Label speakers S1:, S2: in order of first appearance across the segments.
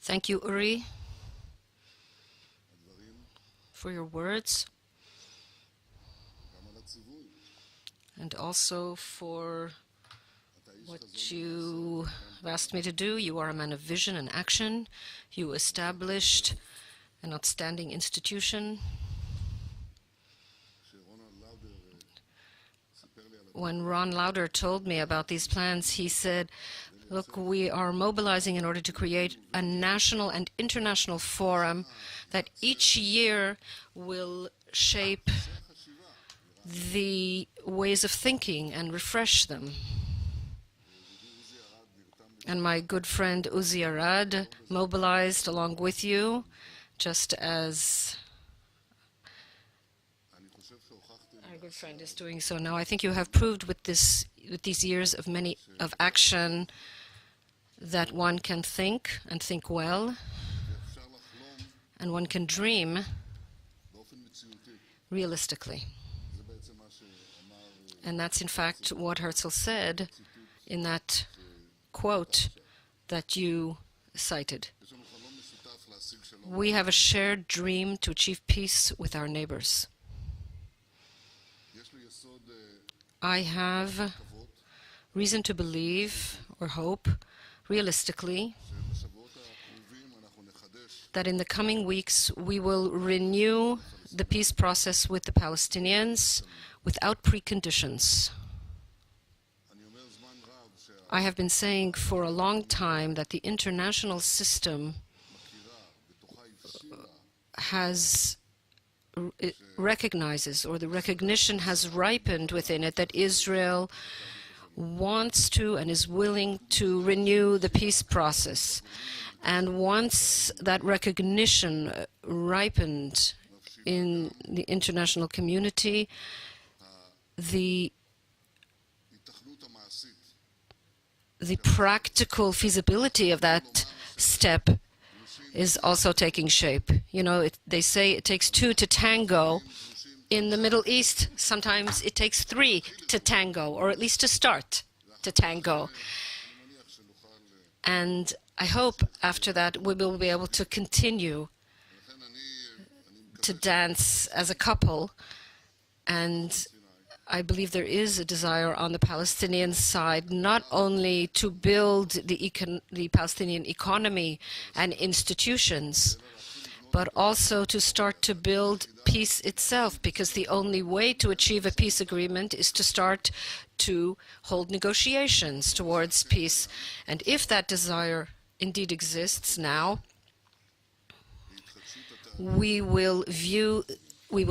S1: Thank you, Uri, for your words, and also for what you have asked me to do. You are a man of vision and action. You established an outstanding institution. When Ron Lauder told me about these plans, he said, look, we are mobilizing in order to create a national and international forum that each year will shape the ways of thinking and refresh them. And my good friend Uzi Arad mobilized along with you, just as our good friend is doing so now. I think you have proved with these years of action that one can think and think well, and one can dream realistically. And that's in fact what Herzl said in that quote that you cited. We have a shared dream to achieve peace with our neighbors. I have reason to believe or hope realistically that in the coming weeks we will renew the peace process with the Palestinians without preconditions. I have been saying for a long time that the international system recognizes, or the recognition has ripened within it, that Israel wants to and is willing to renew the peace process. And once that recognition ripened in the international community, the practical feasibility of that step is also taking shape. You know, they say it takes two to tango. In the Middle East, sometimes it takes three to tango, or at least to start to tango. And I hope after that we will be able to continue to dance as a couple. And I believe there is a desire on the Palestinian side not only to build the Palestinian economy and institutions, but also to start to build peace itself, because the only way to achieve a peace agreement is to start to hold negotiations towards peace. And if that desire indeed exists now, we will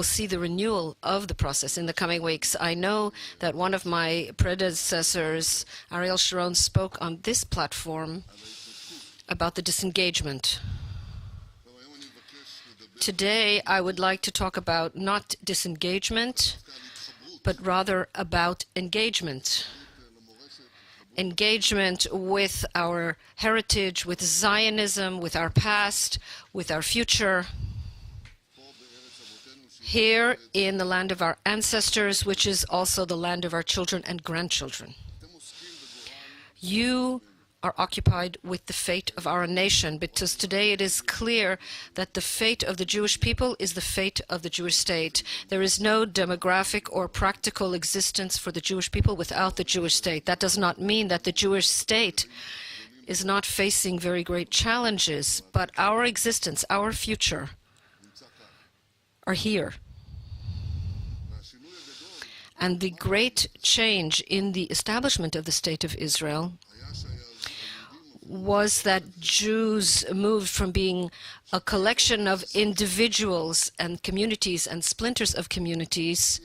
S1: see the renewal of the process in the coming weeks. I know that one of my predecessors, Ariel Sharon, spoke on this platform about the disengagement. Today, I would like to talk about not disengagement, but rather about engagement. Engagement with our heritage, with Zionism, with our past, with our future, here in the land of our ancestors, which is also the land of our children and grandchildren. You are occupied with the fate of our nation, because today it is clear that the fate of the Jewish people is the fate of the Jewish state. There is no demographic or practical existence for the Jewish people without the Jewish state. That does not mean that the Jewish state is not facing very great challenges, but our existence, our future, are here. And the great change in the establishment of the State of Israel was that Jews moved from being a collection of individuals and communities and splinters of communities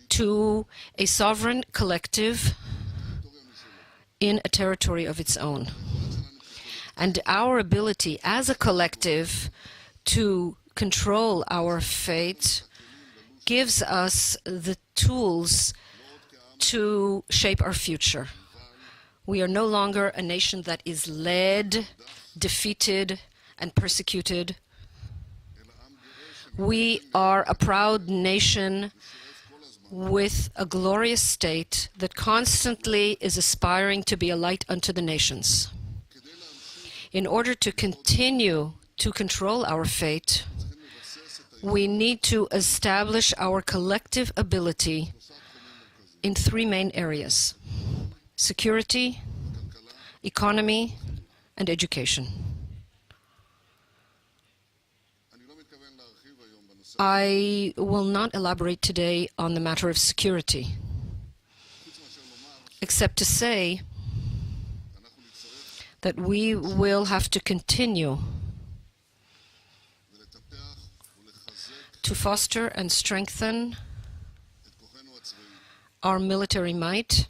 S1: to a sovereign collective in a territory of its own. And our ability as a collective to control our fate gives us the tools to shape our future. We are no longer a nation that is led, defeated, and persecuted. We are a proud nation with a glorious state that constantly is aspiring to be a light unto the nations. In order to continue to control our fate, we need to establish our collective ability in three main areas: security, economy, and education. I will not elaborate today on the matter of security, except to say that we will have to continue to foster and strengthen our military might.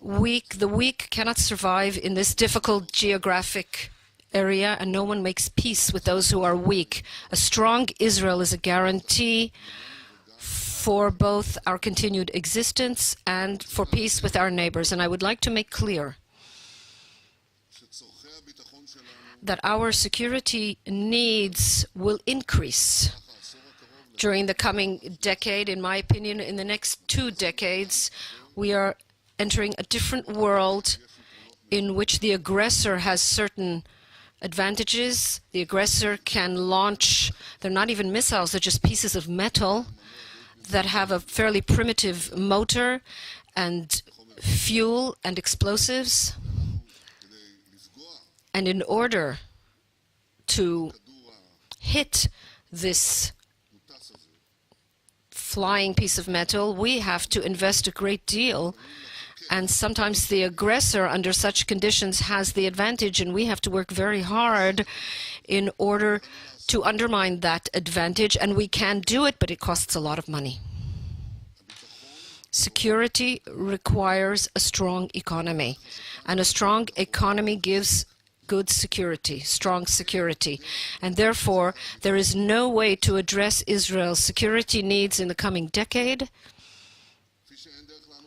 S1: The weak cannot survive in this difficult geographic area, and no one makes peace with those who are weak. A strong Israel is a guarantee for both our continued existence and for peace with our neighbors. And I would like to make clear that our security needs will increase during the coming decade. In my opinion, in the next 2 decades, we are entering a different world in which the aggressor has certain advantages. The aggressor can launch, they're not even missiles, they're just pieces of metal that have a fairly primitive motor and fuel and explosives. And in order to hit this flying piece of metal, we have to invest a great deal. And sometimes the aggressor, under such conditions, has the advantage, and we have to work very hard in order to undermine that advantage. And we can do it, but it costs a lot of money. Security requires a strong economy, and a strong economy gives good security, strong security. And therefore, there is no way to address Israel's security needs in the coming decade,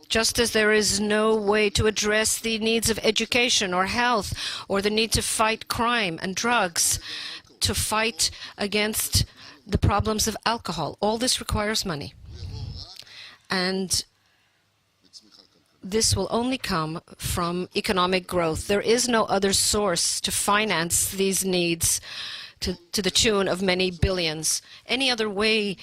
S1: just as there is no way to address the needs of education or health, or the need to fight crime and drugs, to fight against the problems of alcohol. All this requires money. And this will only come from economic growth. There is no other source to finance these needs to the tune of many billions. Any other way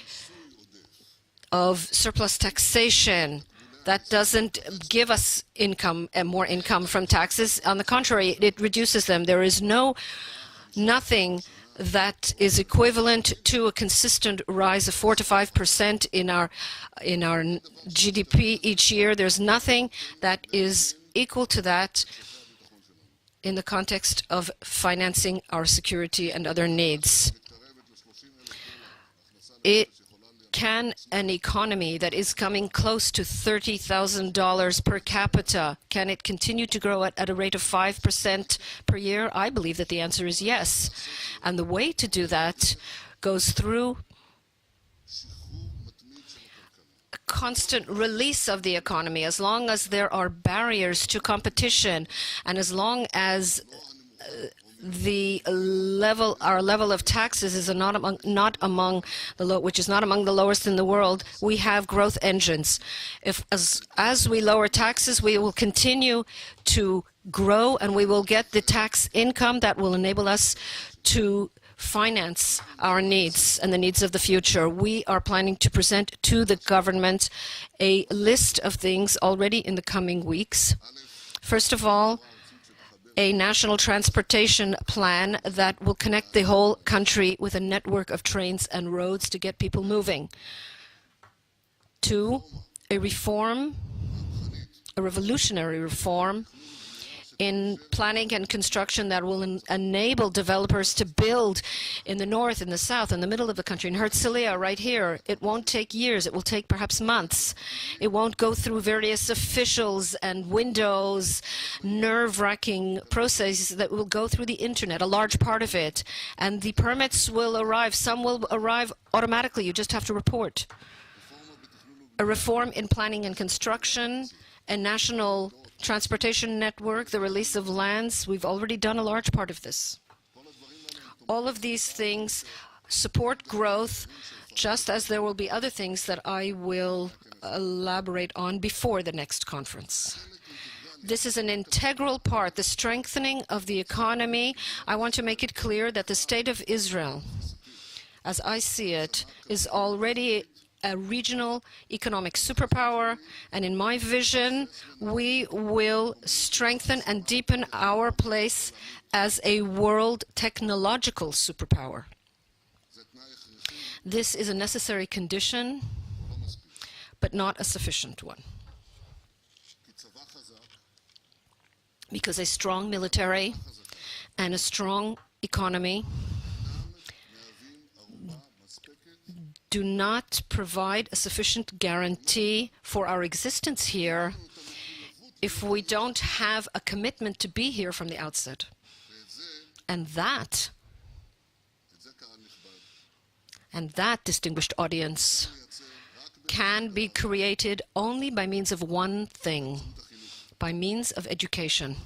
S1: of surplus taxation that doesn't give us income and more income from taxes. On the contrary, it reduces them. There is nothing that is equivalent to a consistent rise of 4 to 5% in our GDP each year. There's nothing that is equal to that in the context of financing our security and other needs. Can an economy that is coming close to $30,000 per capita, can it continue to grow at a rate of 5% per year? I believe that the answer is yes. And the way to do that goes through a constant release of the economy. As long as there are barriers to competition, and as long as our level of taxes is not among the lowest in the world, we have growth engines. As we lower taxes, we will continue to grow, and we will get the tax income that will enable us to finance our needs and the needs of the future. We are planning to present to the government a list of things already in the coming weeks. First of all, a national transportation plan that will connect the whole country with a network of trains and roads to get people moving. 2, a revolutionary reform in planning and construction that will enable developers to build in the north, in the south, in the middle of the country. In Herzliya, right here, it won't take years. It will take perhaps months. It won't go through various officials and windows, nerve-wracking processes that will go through the internet, a large part of it. And the permits will arrive. Some will arrive automatically. You just have to report. A reform in planning and construction, a national transportation network, the release of lands. We've already done a large part of this. All of these things support growth, just as there will be other things that I will elaborate on before the next conference. This is an integral part, the strengthening of the economy. I want to make it clear that the State of Israel, as I see it, is already a regional economic superpower, and in my vision, we will strengthen and deepen our place as a world technological superpower. This is a necessary condition, but not a sufficient one. Because a strong military and a strong economy do not provide a sufficient guarantee for our existence here if we don't have a commitment to be here from the outset. And that, distinguished audience, can be created only by means of one thing, by means of education.